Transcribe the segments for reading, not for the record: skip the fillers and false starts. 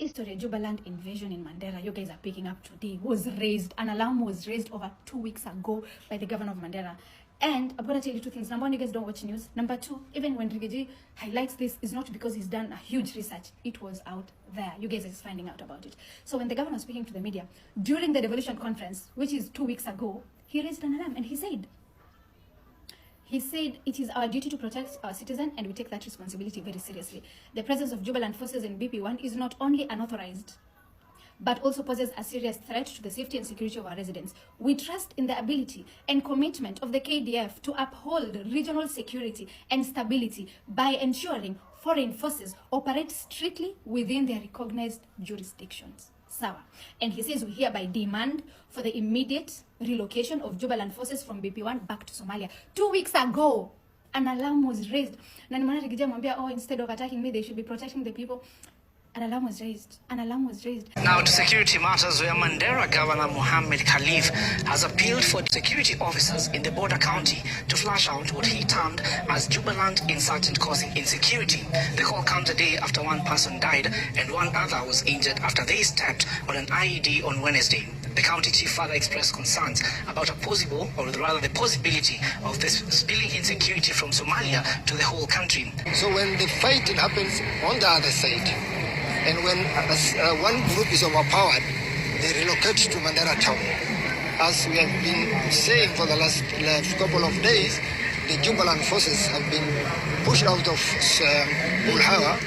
history, JUBALAND invasion in Mandera, you guys are picking up today, was raised. An alarm was raised over 2 weeks ago by the governor of Mandera. And I'm going to tell you two things. Number one, you guys don't watch news. Number two, even when Rigathi highlights this, it's not because he's done a huge research. It was out there. You guys are just finding out about it. So when the governor was speaking to the media, during the devolution conference, which is 2 weeks ago, he raised an alarm and he said, it is our duty to protect our citizens and we take that responsibility very seriously. The presence of JUBALAND forces in BP1 is not only unauthorized, but also poses a serious threat to the safety and security of our residents. We trust in the ability and commitment of the KDF to uphold regional security and stability by ensuring foreign forces operate strictly within their recognized jurisdictions. Sawa. And he says we hereby demand for the immediate relocation of JUBALAND forces from BP1 back to Somalia. 2 weeks ago, an alarm was raised. Oh, instead of attacking me, they should be protecting the people. An alarm was raised. An alarm was raised. Now to security matters, where Mandera Governor Mohammed Khalif has appealed for security officers in the border county to flush out what he termed as JUBALAND insurgent causing insecurity. The call comes a day after one person died and one other was injured after they stepped on an IED on Wednesday. The county chief further expressed concerns about a possible, or rather the possibility, of this spilling insecurity from Somalia to the whole country. So when the fighting happens on the other side, and when one group is overpowered, they relocate to Mandera town. As we have been saying for the last couple of days, the JUBALAND forces have been pushed out of Bulhawa,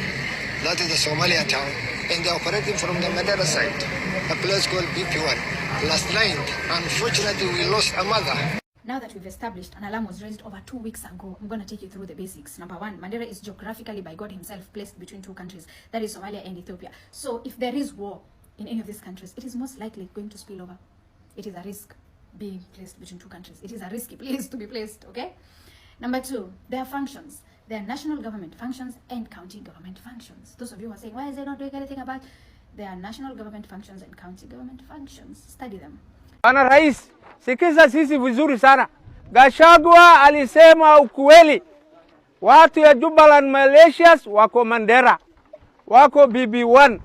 that is the Somalia town, and they are operating from the Mandera side, a place called BP1. Last night, unfortunately, we lost a mother. Now that we've established an alarm was raised over 2 weeks ago, I'm going to take you through the basics. Number one, Mandera is geographically by God himself placed between two countries, that is Somalia and Ethiopia. So if there is war in any of these countries, it is most likely going to spill over. It is a risk being placed between two countries. It is a risky place to be placed, okay? Number two, there are functions. There are national government functions and county government functions. Those of you who are saying, why is they not doing anything about? There are national government functions and county government functions. Study them. Bwana Rais, sikiza sisi vizuri sana. Gachagua alisema ukweli. Watu ya JUBALAND Malaysians wako Mandera. Wako BB1.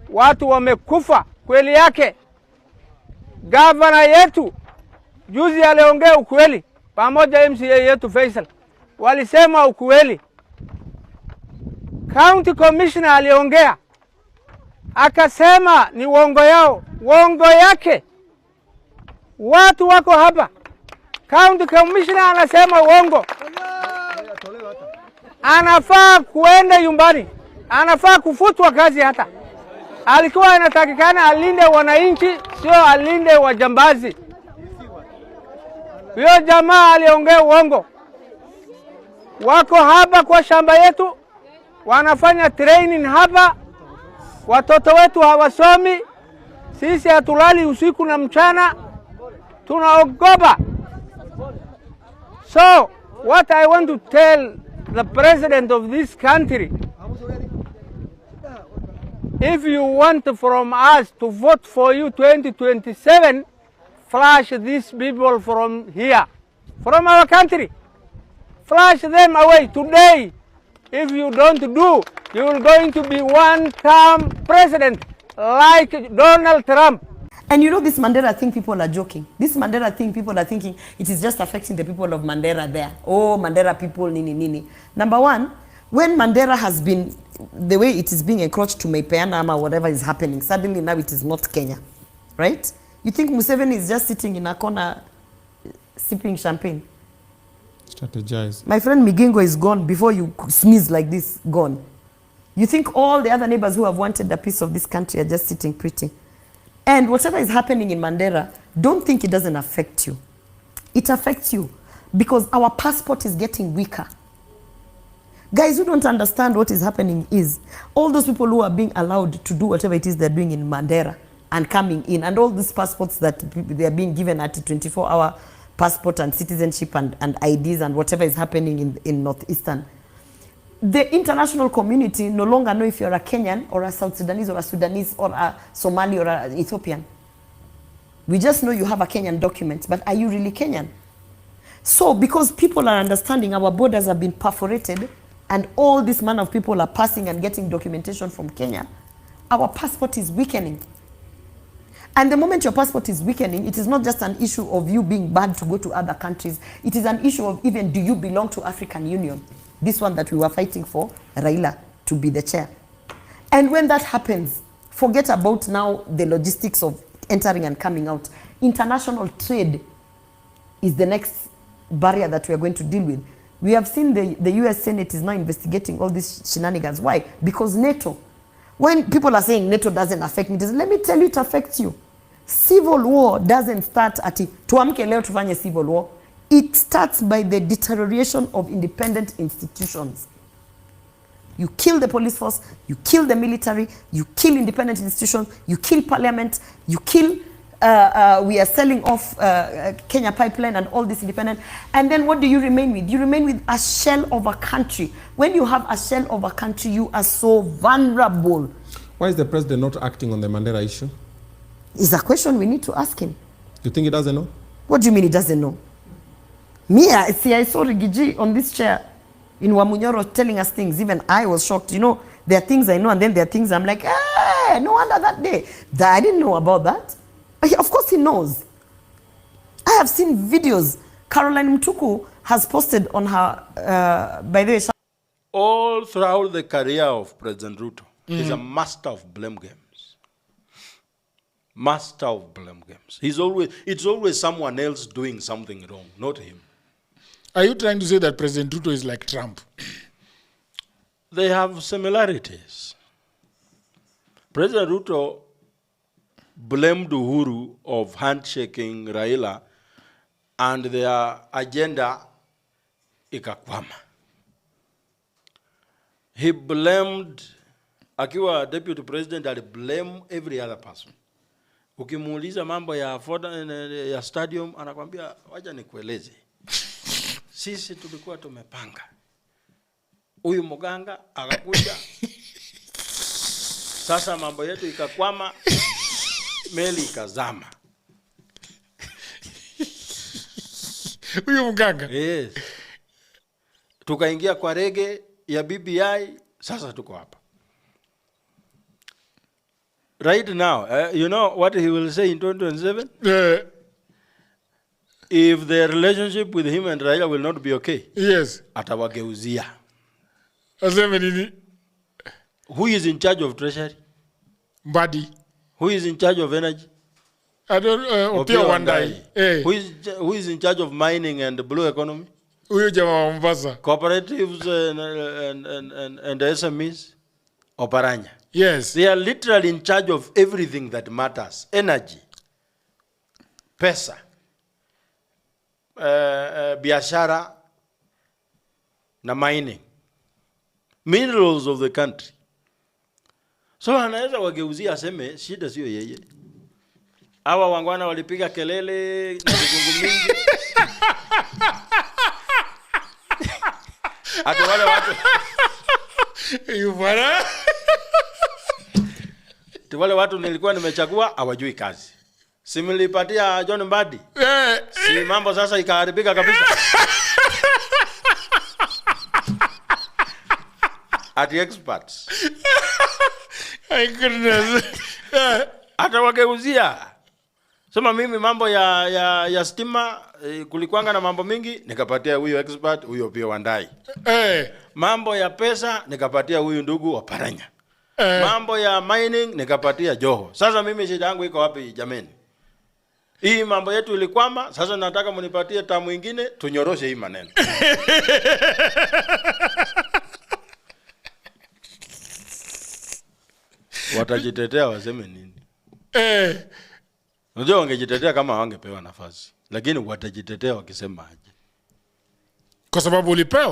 Watu wamekufa kweli yake. Governor yetu juzi aliongea ukweli. Pamoja MCA yetu Faisal. Walisema ukweli. County Commissioner aliongea. Akasema ni uongo yao. Uongo yake. Watu wako hapa. County Commissioner anasema uongo. Anafaa kuenda nyumbani. Anafaa kufutwa kazi hata. Alikuwa anatakikana alinde wananchi, sio alinde wajambazi. Huyo jamaa aliongea uongo. Wako hapa kwa shamba yetu. Wanafanya training hapa. Watoto wetu hawasomi. Sisi hatulali usiku na mchana. Tunaogopa. So, what I want to tell the president of this country, if you want from us to vote for you 2027, flush these people from here, from our country. Flush them away today. If you don't do, you are going to be one-term president like Donald Trump. And you know, this Mandera thing, people are joking. This Mandera thing, people are thinking it is just affecting the people of Mandera there. Oh, Mandera people, nini, nini. Number one, when Mandera has been, the way it is being encroached to Meipeana or whatever is happening, suddenly now it is not Kenya, right? You think Museveni is just sitting in a corner sipping champagne? Strategize. My friend Migingo is gone before you sneeze like this, gone. You think all the other neighbors who have wanted a piece of this country are just sitting pretty? And whatever is happening in Mandera, don't think it doesn't affect you. It affects you because our passport is getting weaker. Guys who don't understand what is happening is all those people who are being allowed to do whatever it is they're doing in Mandera and coming in, and all these passports that they are being given at 24-hour passport and citizenship and IDs and whatever is happening in Northeastern. The international community no longer know if you're a Kenyan or a South Sudanese or a Sudanese or a Somali or an Ethiopian. We just know you have a Kenyan document, but are you really Kenyan? So because people are understanding our borders have been perforated and all this manner of people are passing and getting documentation from Kenya, our passport is weakening. And the moment your passport is weakening, it is not just an issue of you being banned to go to other countries. It is an issue of even, do you belong to African Union? This one that we were fighting for, Raila, to be the chair. And when that happens, forget about now the logistics of entering and coming out. International trade is the next barrier that we are going to deal with. We have seen the US Senate is now investigating all these shenanigans. Why? Because NATO. When people are saying NATO doesn't affect me, let me tell you it affects you. Civil war doesn't start at tuamke leo tufanye civil war. It starts by the deterioration of independent institutions. You kill the police force, you kill the military, you kill independent institutions, you kill parliament, you kill, we are selling off Kenya pipeline and all this independent. And then what do you remain with? You remain with a shell of a country. When you have a shell of a country, you are so vulnerable. Why is the president not acting on the Mandera issue? It's a question we need to ask him. You think he doesn't know? What do you mean he doesn't know? Me, I saw Rigiji on this chair in Wamunyoro telling us things. Even I was shocked. You know, there are things I know and then there are things I'm like, no wonder that day. I didn't know about that. Of course he knows. I have seen videos. Caroline Mtuku has posted on her, by the way. All throughout the career of President Ruto, he's a master of blame games. Master of blame games. It's always someone else doing something wrong, not him. Are you trying to say that President Ruto is like Trump? They have similarities. President Ruto blamed Uhuru of handshaking Raila and their agenda ikakwama. He blamed, akiwa deputy president, ali blame every other person. Ukimuuliza mambo ya stadium, anakwambia, wacha nikueleze. Sisi tulikuwa tumepanga. Huyu muganga akakuja. Sasa mambo yetu ikakwama, meli ikazama. Huyu muganga? Yes. Tukaingia kwa rege ya BBI, sasa tuko hapa. Right now, you know what he will say in 2027? If the relationship with him and Raila will not be okay, yes, atawageuzia. Aseme nini? Who is in charge of treasury? Mbadi. Who is in charge of energy? I don't Opia Wandai. Hey. Who is in charge of mining and the blue economy? Huyu jamaa wa Mombasa. Cooperatives and SMEs? Oparanya. Yes. They are literally in charge of everything that matters. Energy, pesa, biashara, na mining. Minerals of the country. So anaweza wageuzia aseme shida sio yeye. Hawa wangwana walipiga kelele na kizungu mingi. Hata wale watu Yubara. Wale watu nilikuwa nimechagua hawajui kazi. Si nilipatia John Mbadi. Si mambo sasa ikaharibika kabisa. At the experts. My goodness. Hata wageuzia. Sema mimi mambo ya stima kulikuanga na mambo mingi nikapatia huyo expert, huyo pia Wandai. Mambo ya pesa nikapatia huyu ndugu wa Paranya. Mambo ya mining nikapatia Joho. Sasa mimi shida yangu iko wapi jameni? Hii mambo yetu ilikwama, sasa nataka mnipatie tamu nyingine tunyoroshe hii maneno. Watajitetea waseme nini? Unajua wangejitetea kama wangepewa nafasi. Lakini watajitetea wakisema aje. Kwa sababu ulipewa.